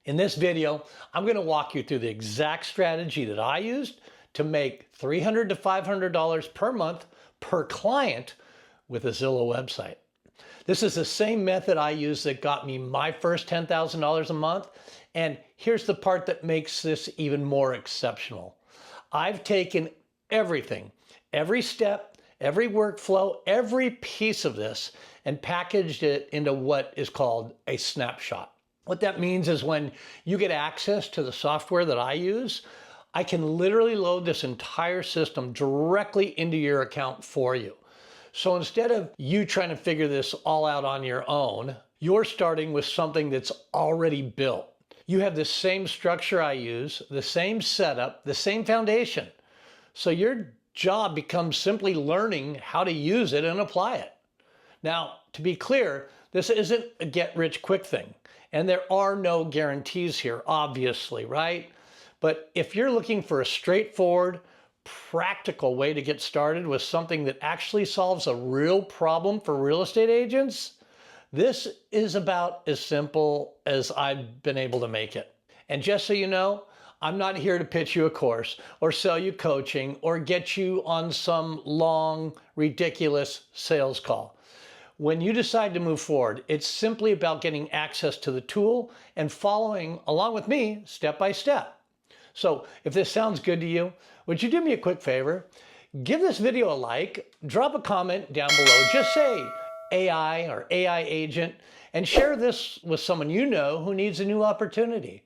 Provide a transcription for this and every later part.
In this video, I'm going to walk you through the exact strategy that I used to make $300 to $500 per month per client with a Zillow website. This is the same method I used that got me my first $10,000 a month. And here's the part that makes this even more exceptional. I've taken everything, every step, every workflow, every piece of this, and packaged it into what is called a snapshot. What that means is when you get access to the software that I use, I can literally load this entire system directly into your account for you. So instead of you trying to figure this all out on your own, you're starting with something that's already built. You have the same structure I use, the same setup, the same foundation. So your job becomes simply learning how to use it and apply it. Now, to be clear, this isn't a get-rich-quick thing. And there are no guarantees here, obviously, right? But if you're looking for a straightforward, practical way to get started with something that actually solves a real problem for real estate agents, this is about as simple as I've been able to make it. And just so you know, I'm not here to pitch you a course or sell you coaching or get you on some long, ridiculous sales call. When you decide to move forward, it's simply about getting access to the tool and following along with me step by step. So if this sounds good to you, would you do me a quick favor? Give this video a like, drop a comment down below, just say AI or AI agent, and share this with someone you know who needs a new opportunity.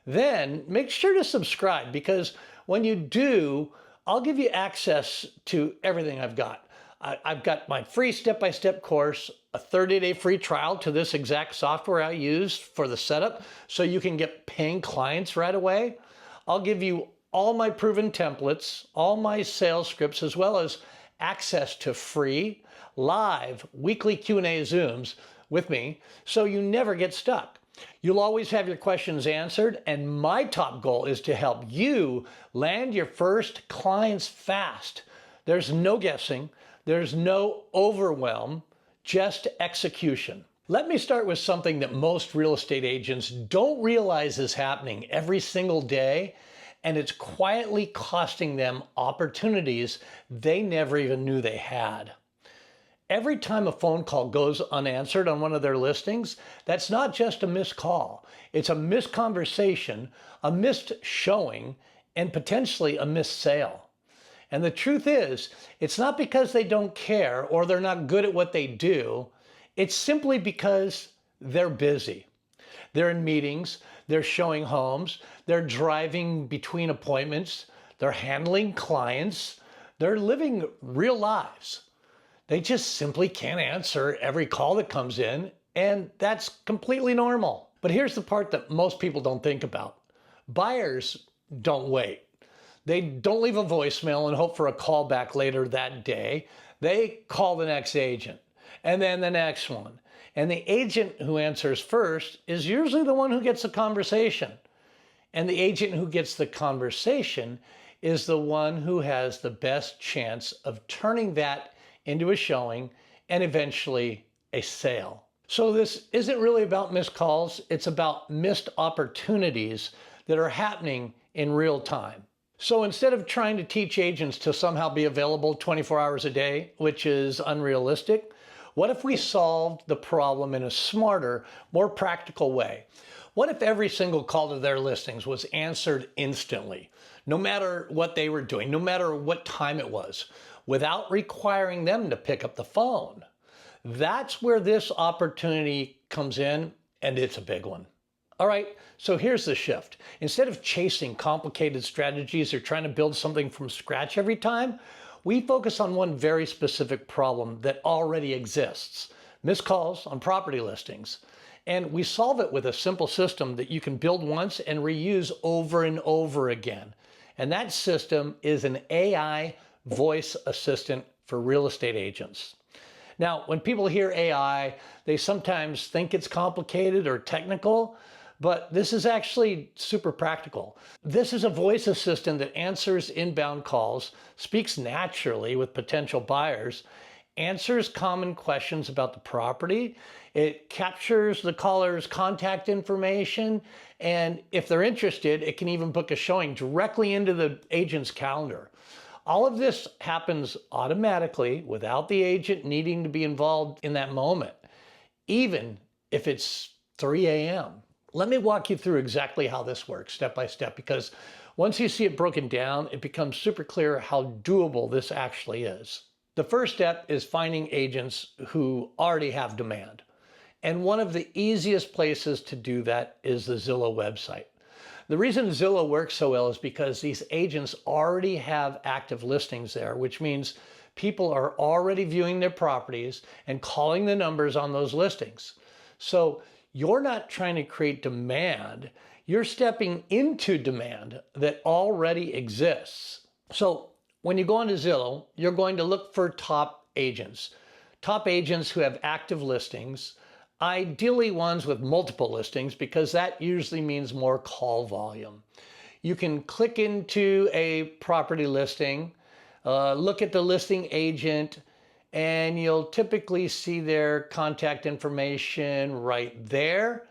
Then make sure to subscribe, because when you do, I'll give you access to everything I've got. I've got my free step-by-step course, a 30-day free trial to this exact software I use for the setup so you can get paying clients right away. I'll give you all my proven templates, all my sales scripts, as well as access to free, live, weekly Q&A Zooms with me so you never get stuck. You'll always have your questions answered, and my top goal is to help you land your first clients fast. There's no guessing. There's no overwhelm, just execution. Let me start with something that most real estate agents don't realize is happening every single day, and it's quietly costing them opportunities they never even knew they had. Every time a phone call goes unanswered on one of their listings, that's not just a missed call. It's a missed conversation, a missed showing, and potentially a missed sale. And the truth is, it's not because they don't care or they're not good at what they do. It's simply because they're busy. They're in meetings, they're showing homes, they're driving between appointments, they're handling clients, they're living real lives. They just simply can't answer every call that comes in, and that's completely normal. But here's the part that most people don't think about. Buyers don't wait. They don't leave a voicemail and hope for a call back later that day. They call the next agent and then the next one. And the agent who answers first is usually the one who gets the conversation. And the agent who gets the conversation is the one who has the best chance of turning that into a showing and eventually a sale. So this isn't really about missed calls. It's about missed opportunities that are happening in real time. So instead of trying to teach agents to somehow be available 24 hours a day, which is unrealistic, what if we solved the problem in a smarter, more practical way? What if every single call to their listings was answered instantly, no matter what they were doing, no matter what time it was, without requiring them to pick up the phone? That's where this opportunity comes in, and it's a big one. All right, so here's the shift. Instead of chasing complicated strategies or trying to build something from scratch every time, we focus on one very specific problem that already exists: missed calls on property listings. And we solve it with a simple system that you can build once and reuse over and over again. And that system is an AI voice assistant for real estate agents. Now, when people hear AI, they sometimes think it's complicated or technical, but this is actually super practical. This is a voice assistant that answers inbound calls, speaks naturally with potential buyers, answers common questions about the property. It captures the caller's contact information. And if they're interested, it can even book a showing directly into the agent's calendar. All of this happens automatically without the agent needing to be involved in that moment, even if it's 3 a.m. Let me walk you through exactly how this works step by step, because once you see it broken down, it becomes super clear how doable this actually is. The first step is finding agents who already have demand. And one of the easiest places to do that is the Zillow website. The reason Zillow works so well is because these agents already have active listings there, which means people are already viewing their properties and calling the numbers on those listings. So you're not trying to create demand, you're stepping into demand that already exists. So when you go onto Zillow, you're going to look for top agents who have active listings, ideally ones with multiple listings, because that usually means more call volume. You can click into a property listing, look at the listing agent, and you'll typically see their contact information right there.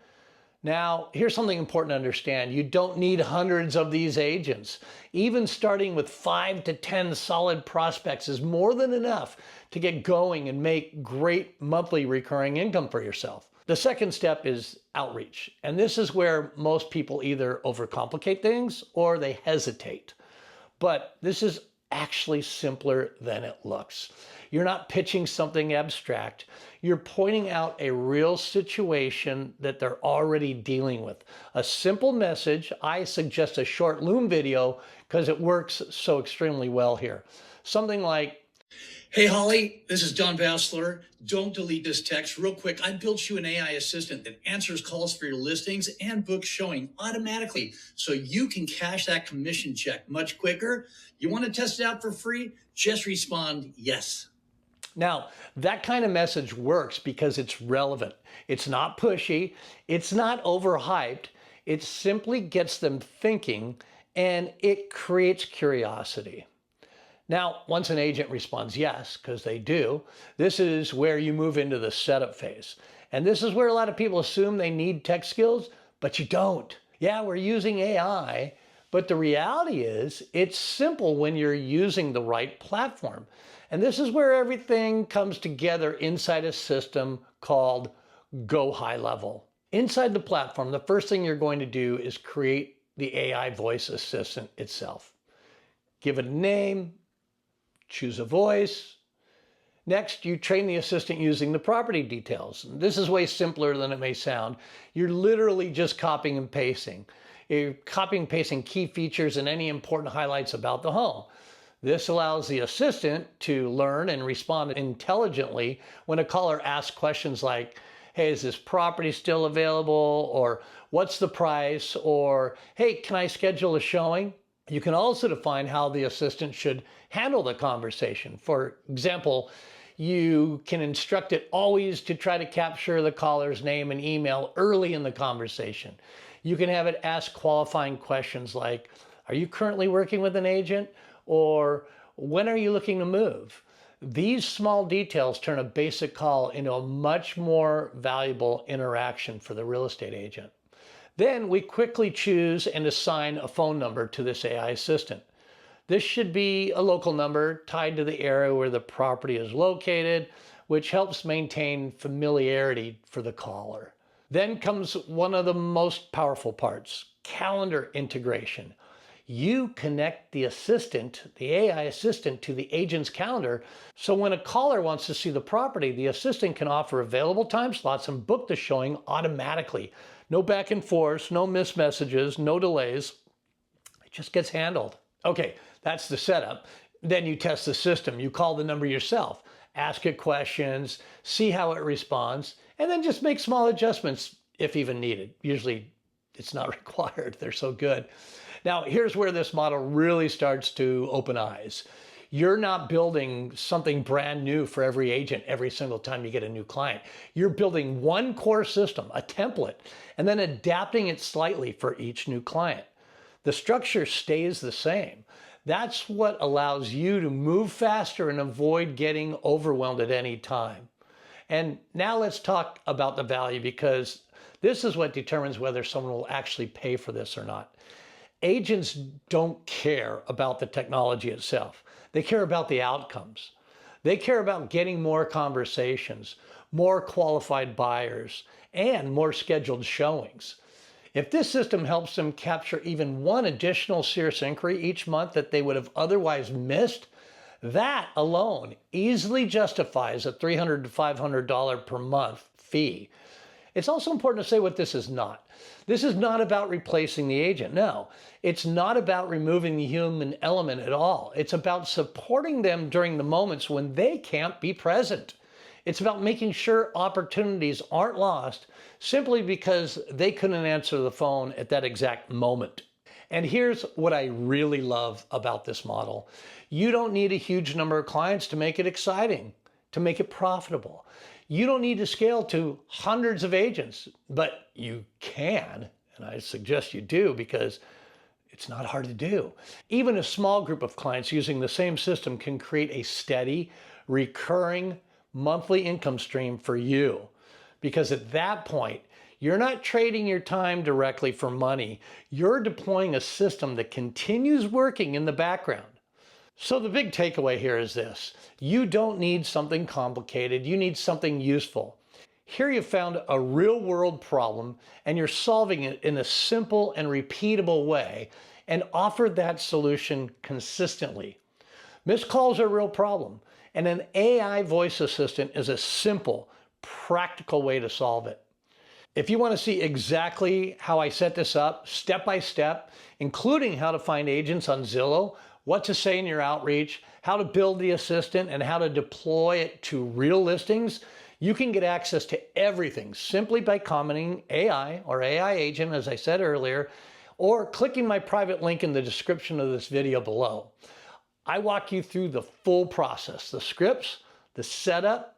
Now, here's something important to understand. You don't need hundreds of these agents. Even starting with 5 to 10 solid prospects is more than enough to get going and make great monthly recurring income for yourself. The second step is outreach. And this is where most people either overcomplicate things or they hesitate. But this is actually simpler than it looks. You're not pitching something abstract. You're pointing out a real situation that they're already dealing with. A simple message. I suggest a short Loom video because it works so extremely well here. Something like, "Hey, Holly, this is Don Bassler. Don't delete this text. Real quick, I built you an AI assistant that answers calls for your listings and books showing automatically so you can cash that commission check much quicker. You want to test it out for free? Just respond yes." Now, that kind of message works because it's relevant. It's not pushy. It's not overhyped. It simply gets them thinking and it creates curiosity. Now, once an agent responds yes, because they do, this is where you move into the setup phase. And this is where a lot of people assume they need tech skills, but you don't. Yeah, we're using AI, but the reality is it's simple when you're using the right platform. And this is where everything comes together inside a system called Go High Level. Inside the platform, the first thing you're going to do is create the AI voice assistant itself. Give it a name, choose a voice. Next, you train the assistant using the property details. This is way simpler than it may sound. You're literally just copying and pasting. You're copying and pasting key features and any important highlights about the home. This allows the assistant to learn and respond intelligently when a caller asks questions like, "Hey, is this property still available?" Or "What's the price?" Or "Hey, can I schedule a showing?" You can also define how the assistant should handle the conversation. For example, you can instruct it always to try to capture the caller's name and email early in the conversation. You can have it ask qualifying questions like, "Are you currently working with an agent?" Or "When are you looking to move?" These small details turn a basic call into a much more valuable interaction for the real estate agent. Then we quickly choose and assign a phone number to this AI assistant. This should be a local number tied to the area where the property is located, which helps maintain familiarity for the caller. Then comes one of the most powerful parts, calendar integration. You connect the assistant, the AI assistant, to the agent's calendar. So when a caller wants to see the property, the assistant can offer available time slots and book the showing automatically. No back and forth, no missed messages, no delays. It just gets handled. Okay, that's the setup. Then you test the system. You call the number yourself, ask it questions, see how it responds, and then just make small adjustments if even needed. Usually it's not required. They're so good. Now, here's where this model really starts to open eyes. You're not building something brand new for every agent every single time you get a new client. You're building one core system, a template, and then adapting it slightly for each new client. The structure stays the same. That's what allows you to move faster and avoid getting overwhelmed at any time. And now let's talk about the value, because this is what determines whether someone will actually pay for this or not. Agents don't care about the technology itself. They care about the outcomes. They care about getting more conversations, more qualified buyers, and more scheduled showings. If this system helps them capture even one additional serious inquiry each month that they would have otherwise missed, that alone easily justifies a $300 to $500 per month fee. It's also important to say what this is not. This is not about replacing the agent. No, it's not about removing the human element at all. It's about supporting them during the moments when they can't be present. It's about making sure opportunities aren't lost simply because they couldn't answer the phone at that exact moment. And here's what I really love about this model. You don't need a huge number of clients to make it exciting, to make it profitable. You don't need to scale to hundreds of agents, but you can, and I suggest you do, because it's not hard to do. Even a small group of clients using the same system can create a steady, recurring monthly income stream for you. Because at that point, you're not trading your time directly for money. You're deploying a system that continues working in the background. So the big takeaway here is this: you don't need something complicated, you need something useful. Here you found a real world problem and you're solving it in a simple and repeatable way, and offered that solution consistently. Missed calls are a real problem, and an AI voice assistant is a simple, practical way to solve it. If you want to see exactly how I set this up, step by step, including how to find agents on Zillow, what to say in your outreach, how to build the assistant, and how to deploy it to real listings, you can get access to everything simply by commenting AI or AI agent, as I said earlier, or clicking my private link in the description of this video below. I walk you through the full process, the scripts, the setup,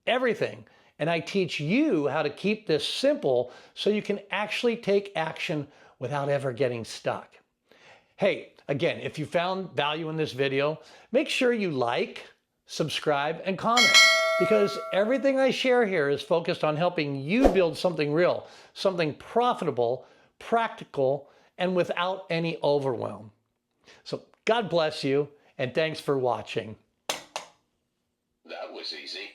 everything. And I teach you how to keep this simple so you can actually take action without ever getting stuck. Hey, again, if you found value in this video, make sure you like, subscribe, and comment, because everything I share here is focused on helping you build something real, something profitable, practical, and without any overwhelm. So God bless you, and thanks for watching. That was easy.